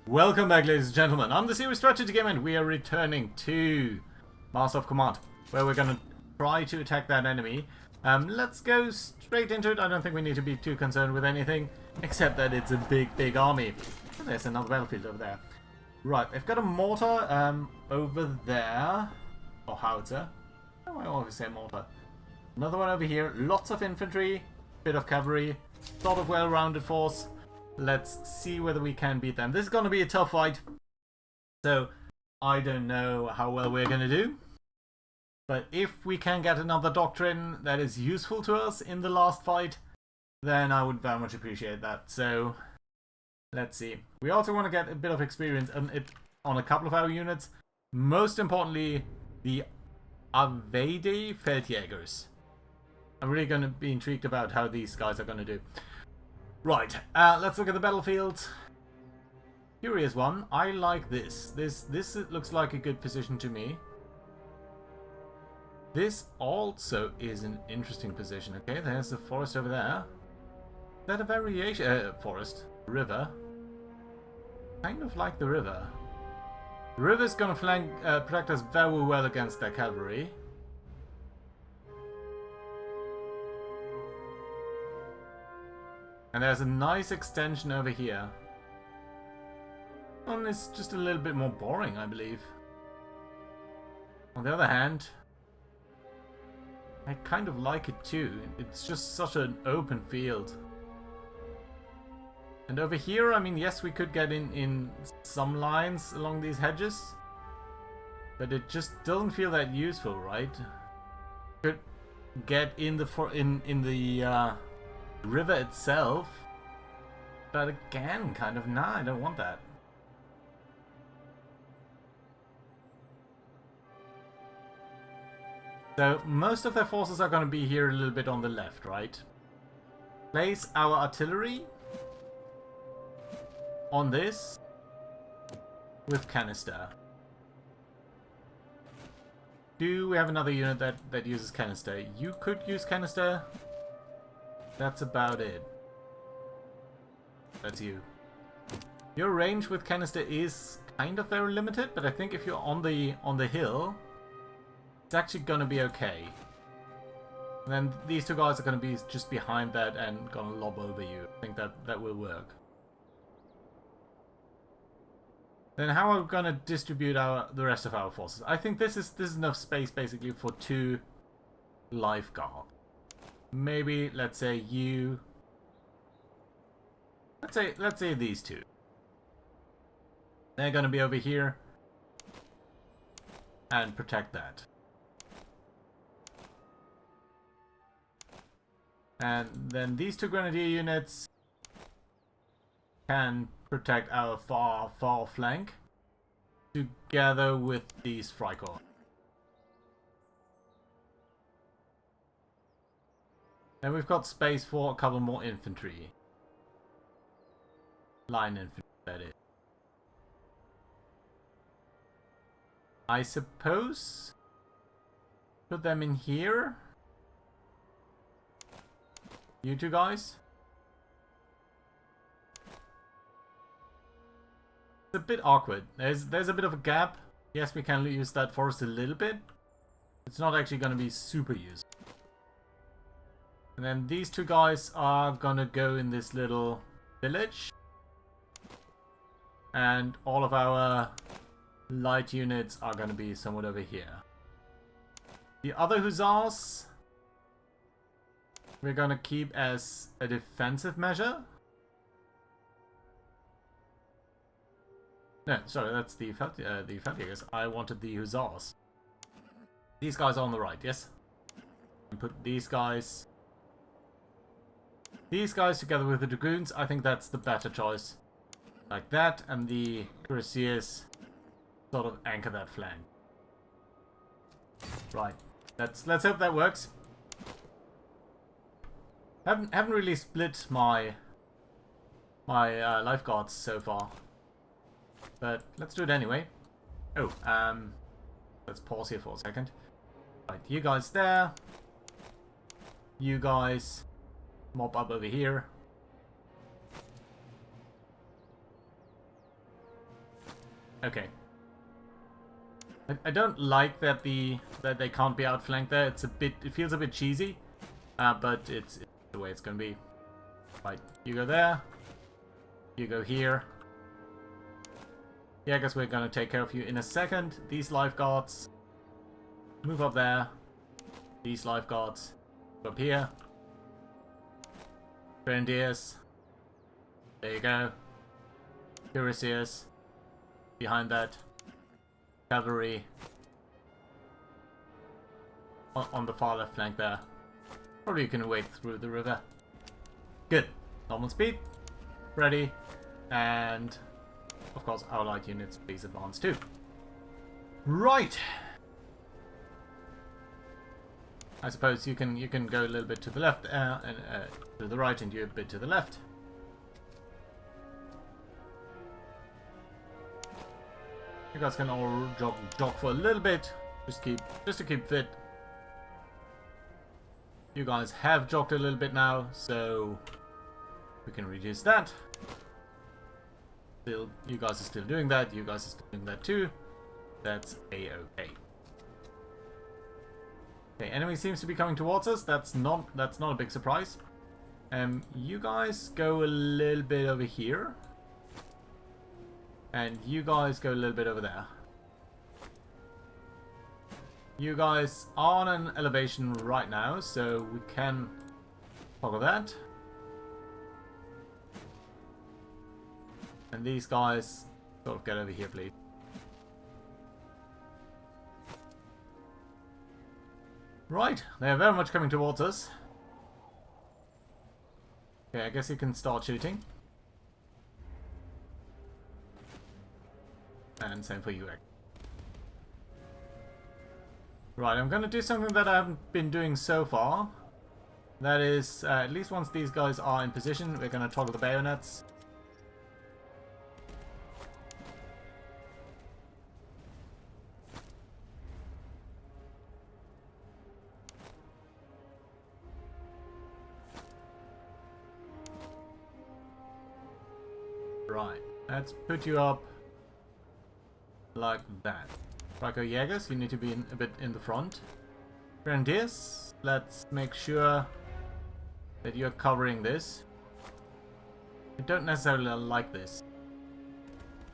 Welcome back, ladies and gentlemen. I'm the Series Strategy Game, and we are returning to Master of Command, where we're going to try to attack that enemy. Let's go straight into it. I don't think we need to be too concerned with anything, except that it's a big army. Oh, there's another battlefield over there. Right, they've got a mortar over there. Or howitzer. Oh, I always say mortar. Another one over here. Lots of infantry, bit of cavalry, sort of well-rounded force. Let's see whether we can beat them. This is going to be a tough fight. So, I don't know how well we're going to do. But if we can get another doctrine that is useful to us in the last fight, then I would very much appreciate that. So, let's see. We also want to get a bit of experience on a couple of our units. Most importantly, the Avede Feldjägers. I'm really going to be intrigued about how these guys are going to do. Right, let's look at the battlefield. Curious one. I like this. This looks like a good position to me. This also is an interesting position. Okay, there's a forest over there. Is that a variation? Forest. River. Kind of like the river. The river's gonna protect us very well against their cavalry. And there's a nice extension over here. One is just a little bit more boring, I believe. On the other hand, I kind of like it too. It's just such an open field. And over here, I mean, yes, we could get in some lines along these hedges. But it just doesn't feel that useful, right? Could get in the river itself, but again, kind of, nah, I don't want that. So most of their forces are going to be here a little bit on the left, right? Place our artillery on this with canister. Do we have another unit that uses canister? You could use canister. That's about it. That's you. Your range with canister is kind of very limited, but I think if you're on the hill, it's actually gonna be okay. And then these two guys are gonna be just behind that and gonna lob over you. I think that will work. Then how are we gonna distribute the rest of our forces? I think this is enough space basically for 2 lifeguards. Maybe let's say you. Let's say these two. They're gonna be over here and protect that. And then these 2 grenadier units can protect our far flank together with these Freikorps. And we've got space for a couple more infantry. Line infantry, that is. I suppose put them in here. You two guys. It's a bit awkward. There's a bit of a gap. Yes, we can use that forest a little bit. It's not actually going to be super useful. And then these 2 guys are gonna go in this little village. And all of our light units are gonna be somewhat over here. The other hussars we're gonna keep as a defensive measure. No, sorry, that's the Feldjägers. I wanted the hussars. These guys are on the right, yes? And put these guys together with the dragoons. I think that's the better choice. Like that, and the cuirassiers sort of anchor that flank. Right. Let's hope that works. Haven't really split my lifeguards so far, but let's do it anyway. Oh, let's pause here for a second. Right, you guys there. You guys mob up over here. Okay. I don't like that they can't be outflanked there. It feels a bit cheesy, but it's the way it's gonna be. Right, you go there. You go here. Yeah, I guess we're gonna take care of you in a second. These lifeguards move up there. These lifeguards move up here. Grenadiers. There you go. Cuirassiers. Behind that. Cavalry. On the far left flank there. Probably you can wade through the river. Good. Normal speed. Ready. And of course our light units please advance too. Right. I suppose you can go a little bit to the left and to the right and you a bit to the left. You guys can all jog for a little bit, just to keep fit. You guys have jogged a little bit now, so we can reduce that. Still, you guys are still doing that. You guys are still doing that too. That's a-okay. Okay, enemy seems to be coming towards us. That's not a big surprise. You guys go a little bit over here. And you guys go a little bit over there. You guys are on an elevation right now, so we can toggle that. And these guys sort of get over here, please. Right, they are very much coming towards us. Okay, I guess you can start shooting. And same for you. Right, I'm going to do something that I haven't been doing so far. That is, at least once these guys are in position, we're going to toggle the bayonets. Right, let's put you up like that. Freikorps Jägers, you need to be a bit in the front. Grenadiers, let's make sure that you're covering this. I don't necessarily like this.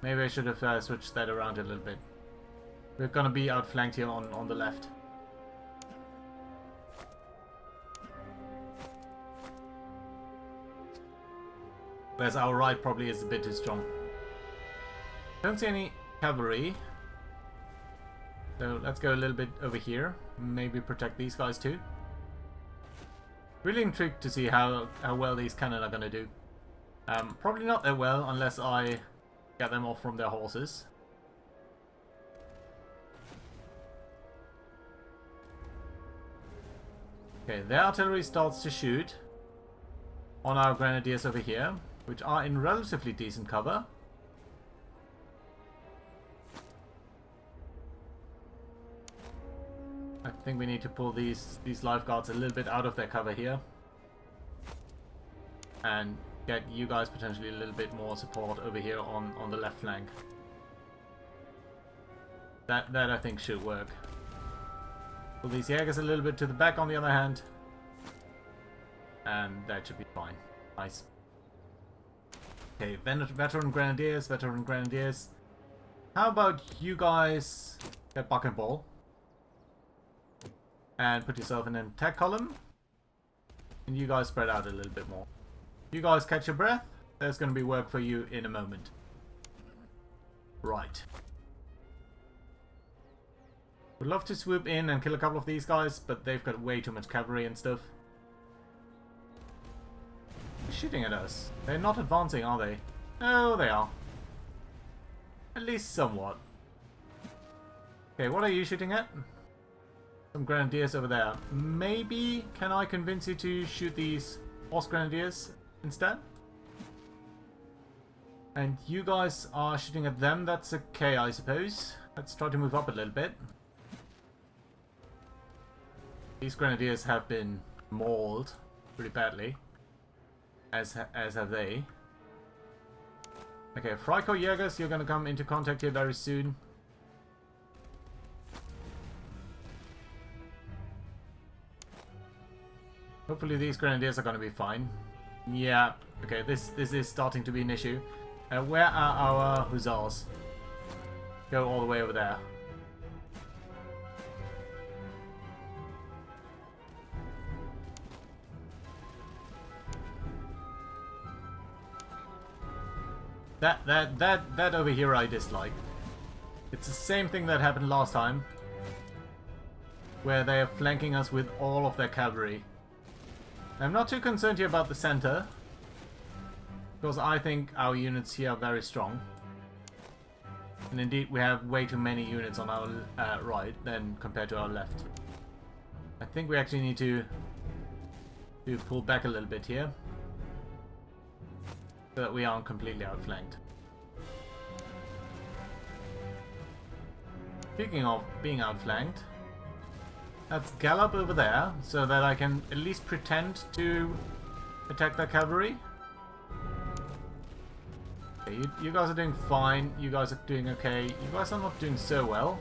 Maybe I should have switched that around a little bit. We're gonna be outflanked here on the left. Whereas our right probably is a bit too strong. Don't see any cavalry. So let's go a little bit over here. Maybe protect these guys too. Really intrigued to see how well these cannon are going to do. Probably not that well unless I get them off from their horses. Okay, their artillery starts to shoot on our grenadiers over here, which are in relatively decent cover. I think we need to pull these lifeguards a little bit out of their cover here. And get you guys potentially a little bit more support over here on the left flank. That I think should work. Pull these Jägers a little bit to the back on the other hand. And that should be fine. Nice. Okay, veteran grenadiers. How about you guys get buck and ball? And put yourself in an attack column. And you guys spread out a little bit more. You guys catch your breath. There's going to be work for you in a moment. Right. Would love to swoop in and kill a couple of these guys, but they've got way too much cavalry and stuff. They're shooting at us. They're not advancing, are they? No, they are. At least somewhat. Okay, what are you shooting at? Some grenadiers over there. Maybe can I convince you to shoot these horse grenadiers instead? And you guys are shooting at them. That's okay, I suppose. Let's try to move up a little bit. These grenadiers have been mauled pretty badly. As have they. Okay, Freikorps Jägers, you're gonna come into contact here very soon. Hopefully these grenadiers are gonna be fine. Yeah, okay, this is starting to be an issue. Where are our hussars? Go all the way over there. That over here I dislike. It's the same thing that happened last time, where they are flanking us with all of their cavalry. I'm not too concerned here about the center, because I think our units here are very strong. And indeed, we have way too many units on our right than compared to our left. I think we actually need to pull back a little bit here, so that we aren't completely outflanked. Speaking of being outflanked, let's gallop over there so that I can at least pretend to attack that cavalry. Okay, you guys are doing fine. You guys are doing okay. You guys are not doing so well.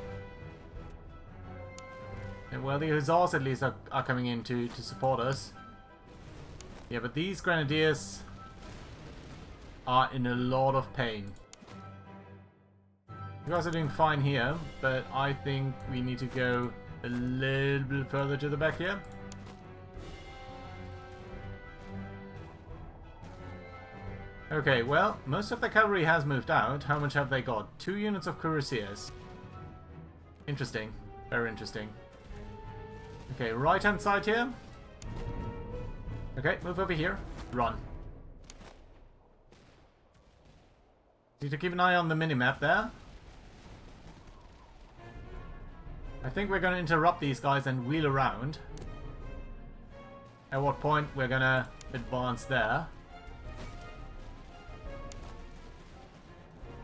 And well, the hussars at least are coming in to support us. Yeah, but these grenadiers are in a lot of pain. You guys are doing fine here, but I think we need to go a little bit further to the back here. Okay, well, most of the cavalry has moved out. How much have they got? 2 units of cuirassiers. Interesting. Very interesting. Okay, right hand side here. Okay, move over here. Run. Need to keep an eye on the minimap there. I think we're going to interrupt these guys and wheel around. At what point we're going to advance there.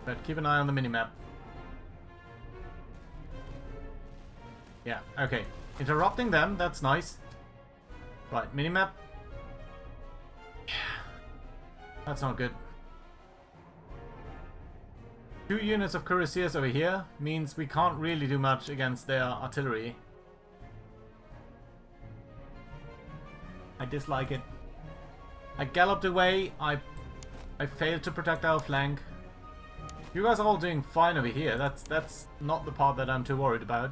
But keep an eye on the minimap. Yeah, okay. Interrupting them, that's nice. Right, minimap. Yeah. That's not good. 2 units of cuirassiers over here means we can't really do much against their artillery. I dislike it. I galloped away. I failed to protect our flank. You guys are all doing fine over here. That's not the part that I'm too worried about.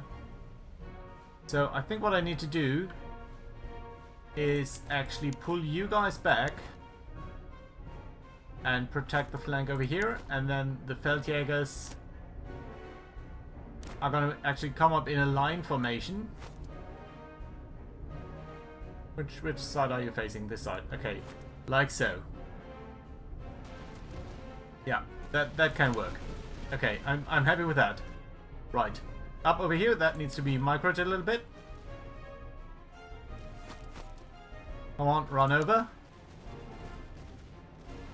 So I think what I need to do is actually pull you guys back and protect the flank over here, and then the Feldjägers are going to actually come up in a line formation. Which side are you facing? This side. Okay, like so. Yeah, that can work. Okay, I'm happy with that. Right, up over here. That needs to be microed a little bit. Come on, run over.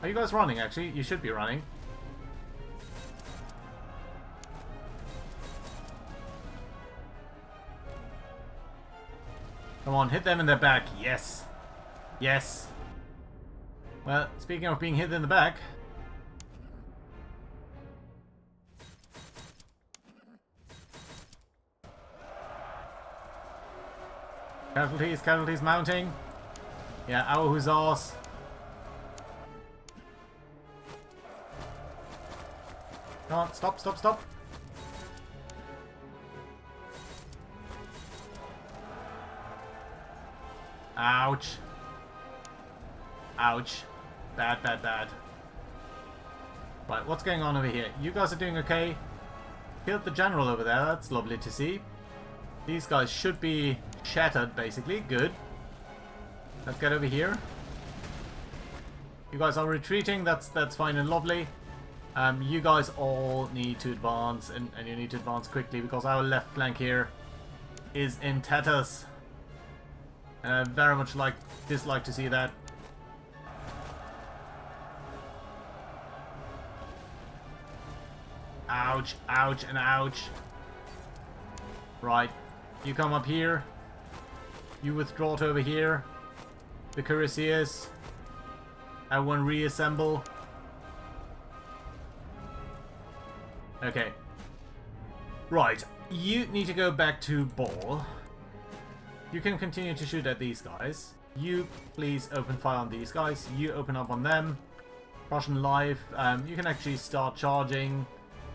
Are you guys running, actually? You should be running. Come on, hit them in the back. Yes. Yes. Well, speaking of being hit in the back. Casualties mounting. Yeah, our hussars. Come on, stop. Ouch. Ouch. Bad. Right, what's going on over here? You guys are doing okay. Killed the general over there, that's lovely to see. These guys should be shattered, basically. Good. Let's get over here. You guys are retreating, that's fine and lovely. You guys all need to advance, and you need to advance quickly, because our left flank here is in tatters. And I very much dislike to see that. Ouch, ouch, and ouch. Right, you come up here. You withdraw to over here. The cuirassiers. Everyone reassemble. Okay. Right. You need to go back to ball. You can continue to shoot at these guys. You please open fire on these guys. You open up on them. Russian live. You can actually start charging.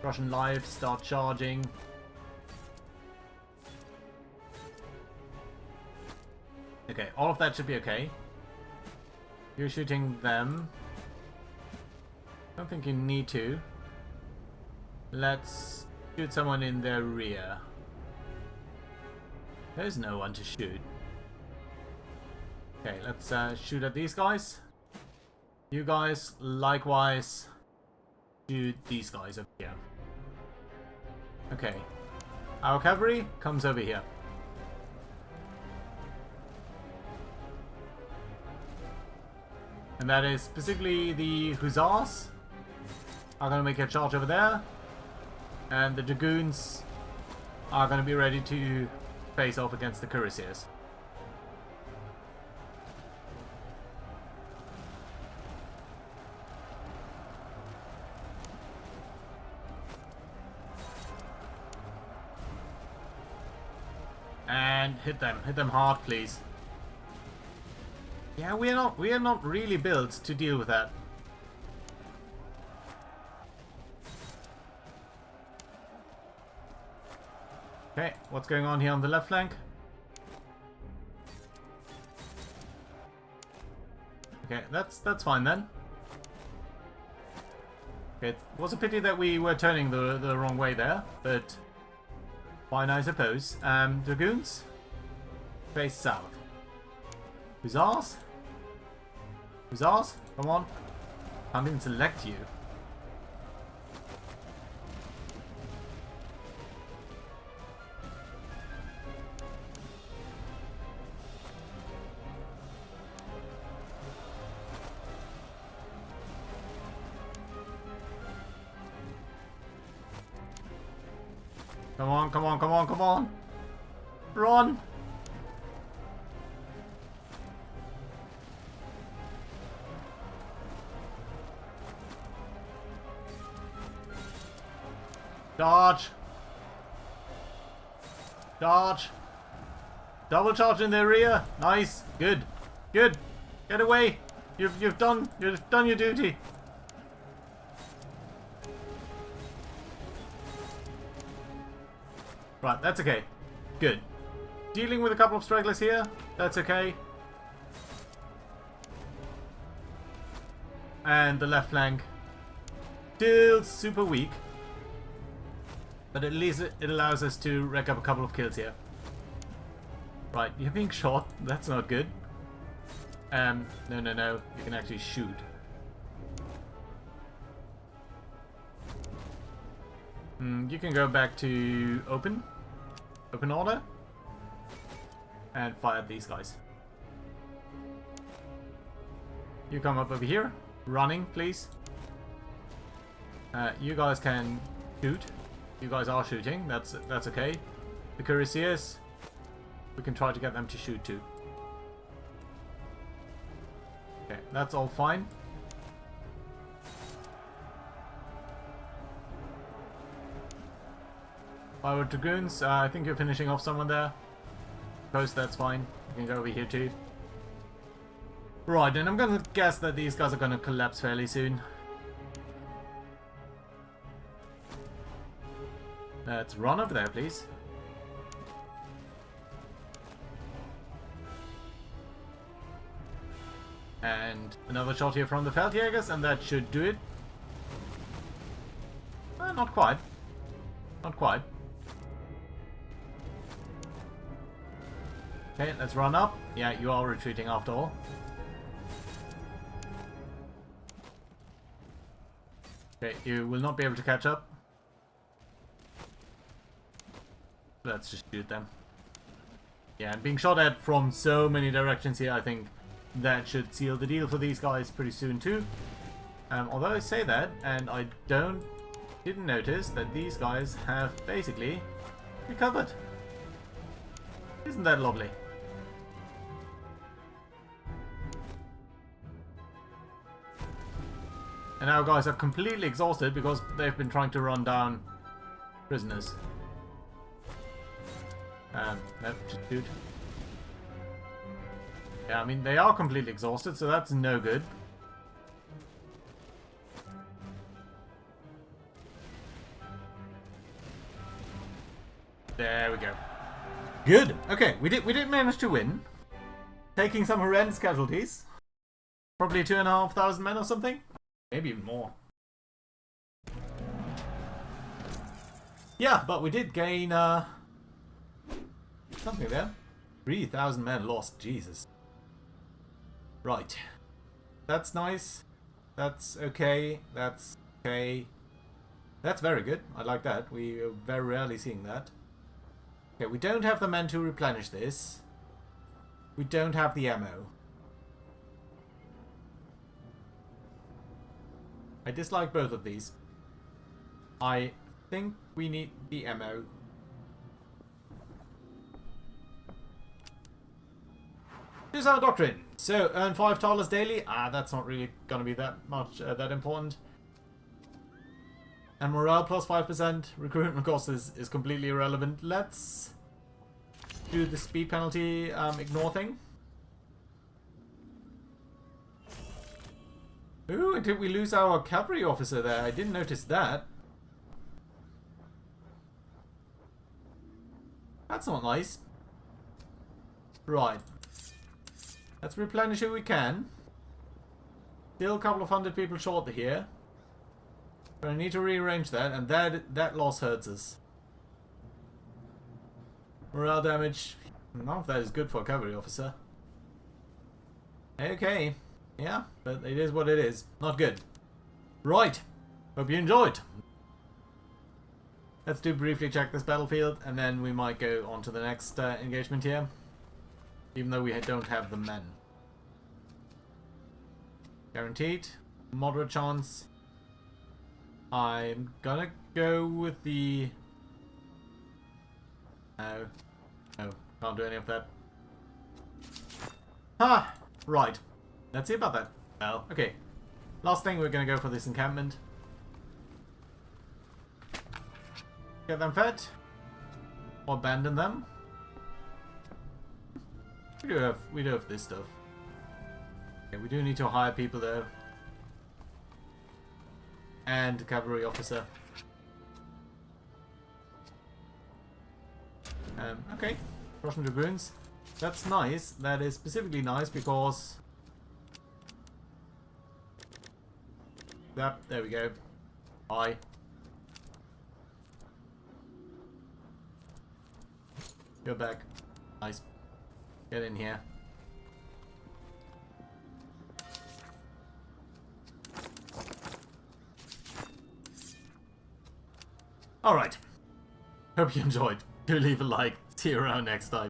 Russian live, start charging. Okay, all of that should be okay. You're shooting them. I don't think you need to. Let's shoot someone in their rear. There's no one to shoot. Okay, let's shoot at these guys. You guys, likewise, shoot these guys over here. Okay. Our cavalry comes over here. And that is specifically the Hussars are going to make a charge over there. And the Dragoons are going to be ready to face off against the Cuirassiers. And hit them hard, please. Yeah, we are not really built to deal with that. Okay, what's going on here on the left flank? Okay, that's fine then. Okay, it was a pity that we were turning the wrong way there, but fine, I suppose. Dragoons, face south. Hussars? Hussars? Come on. Can't even select you. Come on, come on, come on, come on! Run! Charge! Charge! Double charge in their rear! Nice! Good! Good! Get away! You've done your duty! Right, that's okay. Good. Dealing with a couple of stragglers here, that's okay. And the left flank, still super weak. But at least it allows us to rack up a couple of kills here. Right, you're being shot. That's not good. No. You can actually shoot. You can go back to open order, and fire at these guys. You come up over here, running, please. You guys can shoot. You guys are shooting. That's okay. The Cuirassiers, we can try to get them to shoot too. Okay, that's all fine. Our Dragoons, I think you're finishing off someone there. Post, that's fine. You can go over here too. Right, and I'm gonna guess that these guys are gonna collapse fairly soon. Let's run over there, please. And another shot here from the Feldjägers, and that should do it. Not quite. Not quite. Okay, let's run up. Yeah, you are retreating after all. Okay, you will not be able to catch up. Let's just shoot them. Yeah, and being shot at from so many directions here, I think that should seal the deal for these guys pretty soon too. Although I say that, and I didn't notice that these guys have basically recovered. Isn't that lovely? And our guys are completely exhausted because they've been trying to run down prisoners. No, just shoot. Yeah, I mean, they are completely exhausted, so that's no good. There we go. Good. Okay, we did manage to win. Taking some horrendous casualties. Probably 2,500 men or something. Maybe even more. Yeah, but we did gain something there. 3,000 men lost. Jesus. Right. That's nice. That's okay. That's okay. That's very good. I like that. We are very rarely seeing that. Okay, we don't have the men to replenish this. We don't have the ammo. I dislike both of these. I think we need the ammo. Here's our doctrine. So, earn $5 daily. That's not really going to be that much, that important. And morale plus 5%. Recruitment cost is completely irrelevant. Let's do the speed penalty ignore thing. Ooh, did we lose our cavalry officer there? I didn't notice that. That's not nice. Right. Let's replenish who we can. Still a couple of hundred people short here. But I need to rearrange that, and that loss hurts us. Morale damage. None of that is good for a cavalry officer. Okay. Yeah, but it is what it is. Not good. Right. Hope you enjoyed. Let's briefly check this battlefield, and then we might go on to the next engagement here. Even though we don't have the men. Guaranteed. Moderate chance. I'm gonna go with the... No. No, can't do any of that. Ah! Right. Let's see about that. Well, okay. Last thing, we're gonna go for this encampment. Get them fed. Or abandon them. We do have this stuff. Okay, we do need to hire people though. And a cavalry officer. Okay. Russian dragoons. That's nice. That is specifically nice because... Yep, there we go. Hi. Go back. Nice. Get in here. Alright. Hope you enjoyed. Do leave a like. See you around next time.